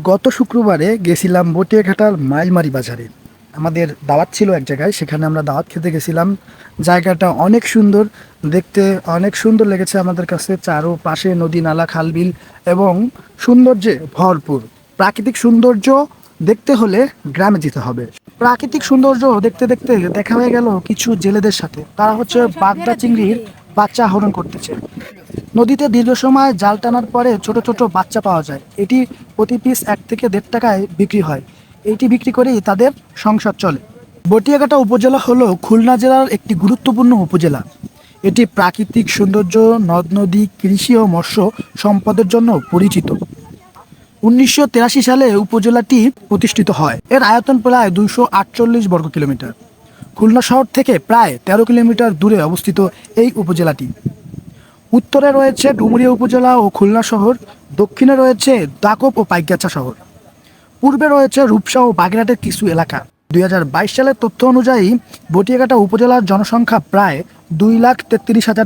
গত শুক্রবারে গেছিলাম বটিয়াঘাটার মাইলমারি বাজারে। আমাদের দাওয়াত ছিল এক জায়গায়, সেখানে আমরা দাওয়াত খেতে গেছিলাম। জায়গাটা অনেক সুন্দর, দেখতে অনেক সুন্দর লেগেছে আমাদের কাছে। চারোপাশে নদী নালা খালবিল এবং সৌন্দর্যে ভরপুর। প্রাকৃতিক সৌন্দর্য দেখতে হলে গ্রামে যেতে হবে। প্রাকৃতিক সৌন্দর্য দেখতে দেখতে দেখা হয়ে গেল কিছু জেলেদের সাথে। তারা হচ্ছে বাগদা চিংড়ির বাচ্চা আহরণ করতেছে। নদীতে দীর্ঘ সময় জাল টানার পরে ছোট ছোট বাচ্চা পাওয়া যায়। এটি প্রতি পিস 1 থেকে 1.5 টাকায় বিক্রি হয়। এইটি বিক্রি করেই তাদের সংসার চলে। বটিয়াঘাটা উপজেলা হলো খুলনা জেলার একটি গুরুত্বপূর্ণ উপজেলা। এটি প্রাকৃতিক সৌন্দর্য, নদ নদী, কৃষি ও মৎস্য সম্পদের জন্য পরিচিত। 1983 সালে উপজেলাটি প্রতিষ্ঠিত হয়। এর আয়তন প্রায় 248 বর্গ কিলোমিটার। খুলনা শহর থেকে প্রায় 13 কিলোমিটার দূরে অবস্থিত এই উপজেলাটি। উত্তরে রয়েছে ডুমুরিয়া উপজেলা ও খুলনা শহর, দক্ষিণে রয়েছে দাকব ও পাইকগাছা শহর, পূর্বে রয়েছে রূপসা ও বাগেরহাটের কিছু এলাকা। 2022 সালের তথ্য অনুযায়ী বটিয়াঘাটা উপজেলার জনসংখ্যা প্রায় 2,33,000